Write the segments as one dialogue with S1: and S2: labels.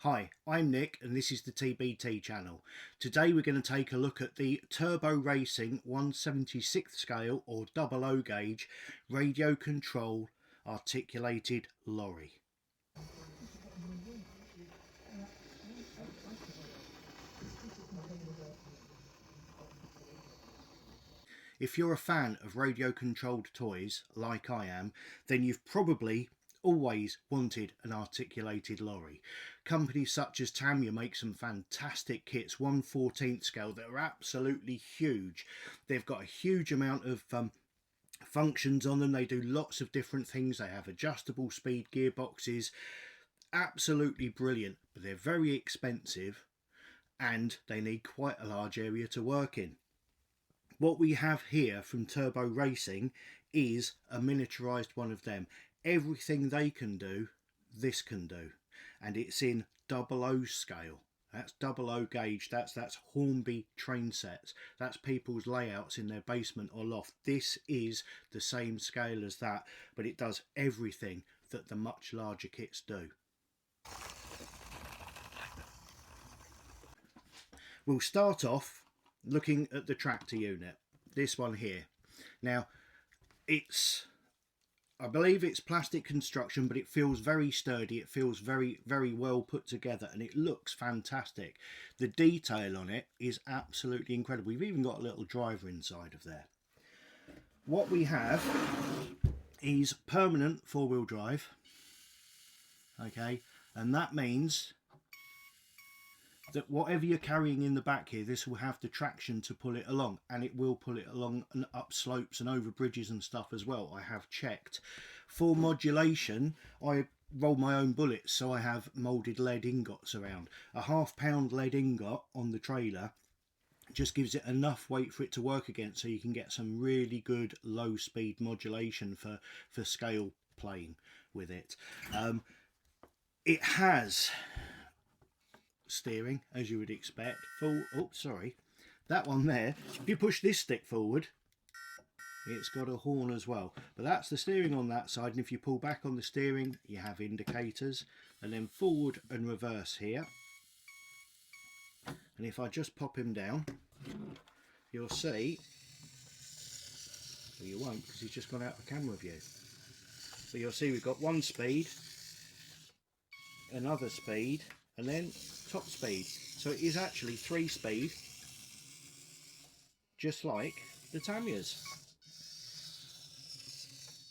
S1: Hi, I'm Nick and this is the TBT channel. Today we're going to take a look at the Turbo Racing 1/76th scale or 00 gauge radio control articulated lorry. If you're a fan of radio controlled toys like I am, then you've probably always wanted an articulated lorry. Companies such as Tamiya make some fantastic kits 1/14th scale that are absolutely huge. They've got a huge amount of functions on them. They do lots of different things. They have adjustable speed gearboxes, absolutely brilliant, but they're very expensive and they need quite a large area to work in. What we have here from Turbo Racing is a miniaturized one of them. Everything they can do, this can do, and it's in 00 scale. That's 00 gauge. That's Hornby train sets. That's people's layouts in their basement or loft. This is the same scale as that, but it does everything that the much larger kits do. We'll start off looking at the tractor unit, this one here. Now, I believe it's plastic construction, but it feels very sturdy. It feels very well put together and it looks fantastic. The detail on it is absolutely incredible. We've even got a little driver inside of there. What we have is permanent four-wheel drive, okay, and that means that whatever you're carrying in the back here, this will have the traction to pull it along, and it will pull it along and up slopes and over bridges and stuff as well. I have checked. For modulation, I roll my own bullets, so I have moulded lead ingots around. A £1/2 lead ingot on the trailer just gives it enough weight for it to work against, so you can get some really good low speed modulation for scale playing with it. It has steering, as you would expect. That one there, if you push this stick forward, it's got a horn as well, but that's the steering on that side. And if you pull back on the steering, you have indicators, and then forward and reverse here. And if I just pop him down, you'll see, well, you won't because he's just gone out of camera view, but you'll see we've got one speed, another speed, and then top speed. So it is actually 3-speed, just like the Tamiyas.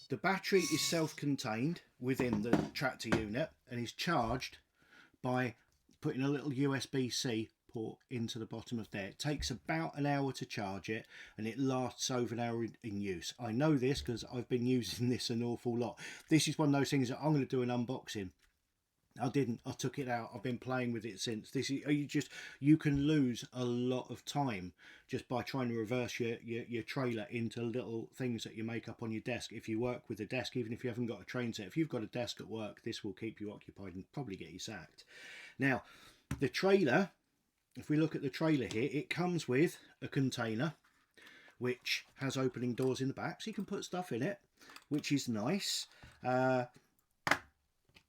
S1: The battery is self-contained within the tractor unit and is charged by putting a little USB-C port into the bottom of there. It takes about an hour to charge it and it lasts over an hour in use. I know this because I've been using this an awful lot. This is one of those things that I'm going to do an unboxing. I took it out. I've been playing with it since. You can lose a lot of time just by trying to reverse your trailer into little things that you make up on your desk. If you work with a desk, even if you haven't got a train set, if you've got a desk at work, this will keep you occupied and probably get you sacked. Now, the trailer, if we look at the trailer here, it comes with a container which has opening doors in the back, so you can put stuff in it, which is nice.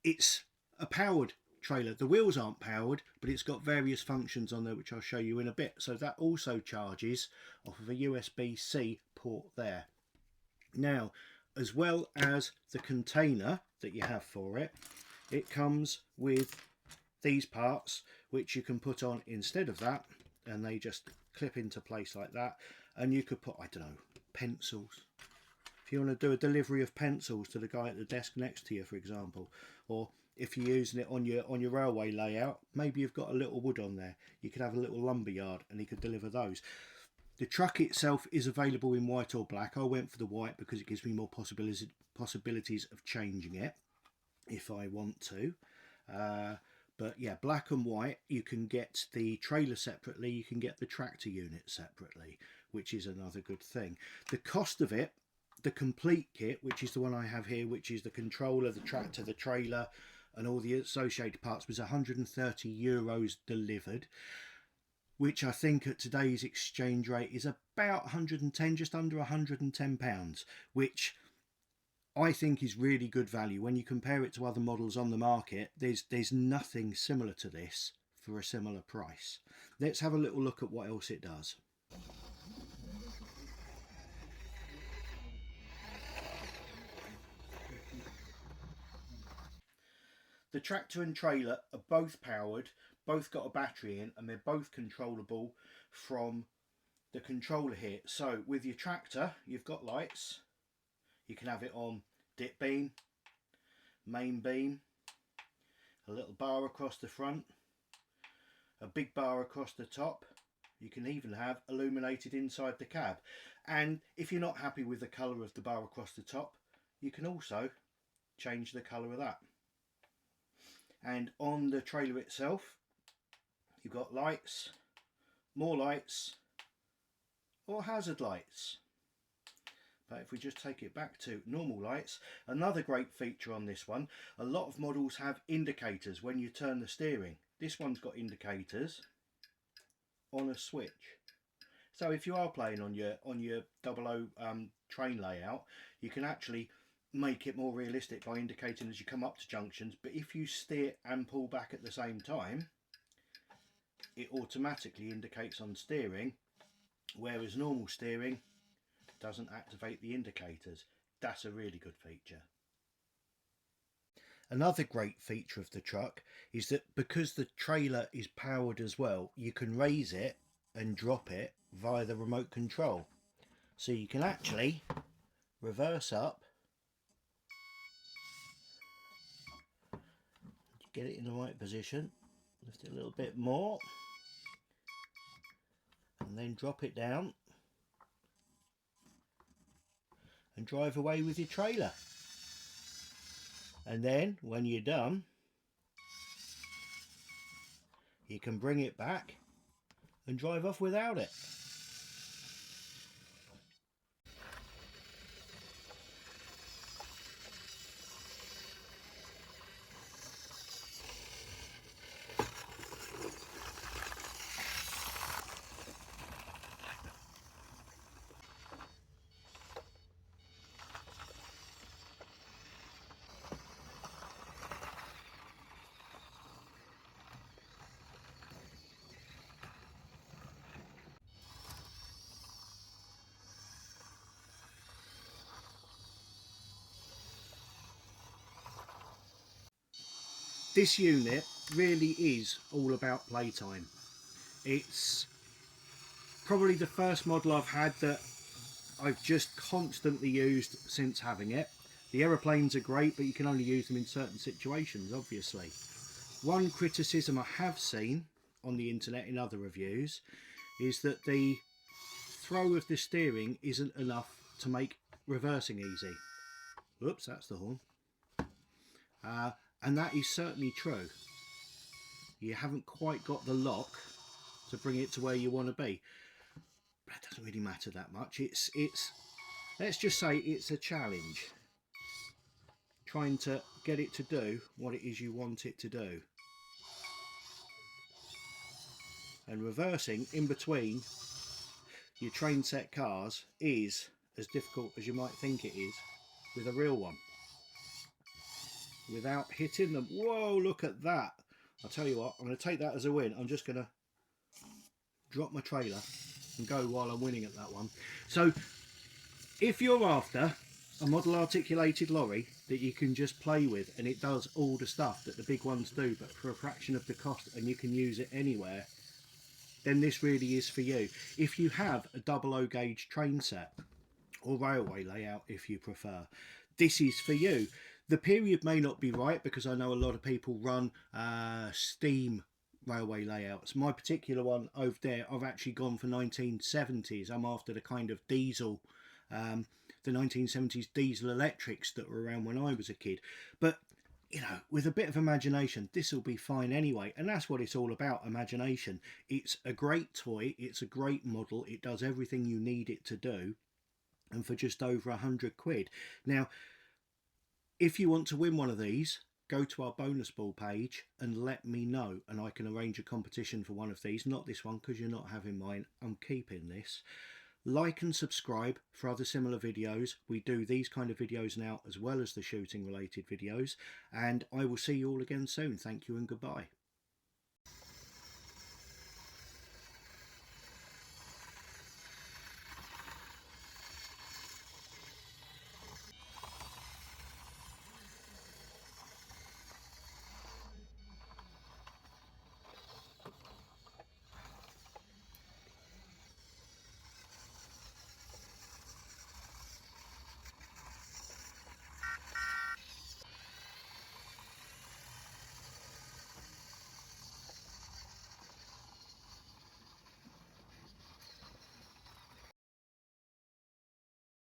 S1: It's a powered trailer. The wheels aren't powered, but it's got various functions on there which I'll show you in a bit. So that also charges off of a USB-C port there. Now, as well as the container that you have for it, it comes with these parts which you can put on instead of that, and they just clip into place like that. And you could put, I don't know, pencils. If you want to do a delivery of pencils to the guy at the desk next to you, for example, or if you're using it on your railway layout, maybe you've got a little wood on there, you could have a little lumber yard and he could deliver those. The truck itself is available in white or black. I went for the white because it gives me more possibilities of changing it if I want to. But yeah, black and white. You can get the trailer separately, you can get the tractor unit separately, which is another good thing. The cost of it, the complete kit, which is the one I have here, which is the controller, the tractor, the trailer and all the associated parts, was €130 delivered, which I think at today's exchange rate is about 110, just under £110, which I think is really good value. When you compare it to other models on the market, there's nothing similar to this for a similar price. Let's have a little look at what else it does. The tractor and trailer are both powered, both got a battery in, and they're both controllable from the controller here. So with your tractor, you've got lights. You can have it on dip beam, main beam, a little bar across the front, a big bar across the top. You can even have illuminated inside the cab. And if you're not happy with the colour of the bar across the top, you can also change the colour of that. And on the trailer itself, you've got lights, more lights, or hazard lights. But if we just take it back to normal lights, another great feature on this one, a lot of models have indicators when you turn the steering. This one's got indicators on a switch. So if you are playing on your 00 train layout, you can actually make it more realistic by indicating as you come up to junctions. But if you steer and pull back at the same time, it automatically indicates on steering, whereas normal steering doesn't activate the indicators. That's a really good feature. Another great feature of the truck is that because the trailer is powered as well, you can raise it and drop it via the remote control. So you can actually reverse up, get it in the right position, lift it a little bit more, and then drop it down and drive away with your trailer. And then when you're done, you can bring it back and drive off without it. This unit really is all about playtime. It's probably the first model I've had that I've just constantly used since having it. The aeroplanes are great, but you can only use them in certain situations, obviously. One criticism I have seen on the internet in other reviews is that the throw of the steering isn't enough to make reversing easy. Oops, that's the horn. And that is certainly true. You haven't quite got the lock to bring it to where you want to be. But it doesn't really matter that much. It's let's just say it's a challenge. Trying to get it to do what it is you want it to do. And reversing in between your train set cars is as difficult as you might think it is with a real one. Without hitting them. Whoa, look at that. I'll tell you what, I'm going to take that as a win. I'm just going to drop my trailer and go while I'm winning at that one. So if you're after a model articulated lorry that you can just play with and it does all the stuff that the big ones do but for a fraction of the cost and you can use it anywhere, then this really is for you. If you have a 00 gauge train set or railway layout if you prefer, this is for you. The period may not be right because I know a lot of people run steam railway layouts. My particular one over there, I've actually gone for 1970s. I'm after the kind of diesel, the 1970s diesel electrics that were around when I was a kid. But, you know, with a bit of imagination, this will be fine anyway. And that's what it's all about, imagination. It's a great toy. It's a great model. It does everything you need it to do. And for just over £100. Now, if you want to win one of these, go to our bonus ball page and let me know and I can arrange a competition for one of these. Not this one because you're not having mine. I'm keeping this. Like and subscribe for other similar videos. We do these kind of videos now as well as the shooting related videos, and I will see you all again soon. Thank you and goodbye.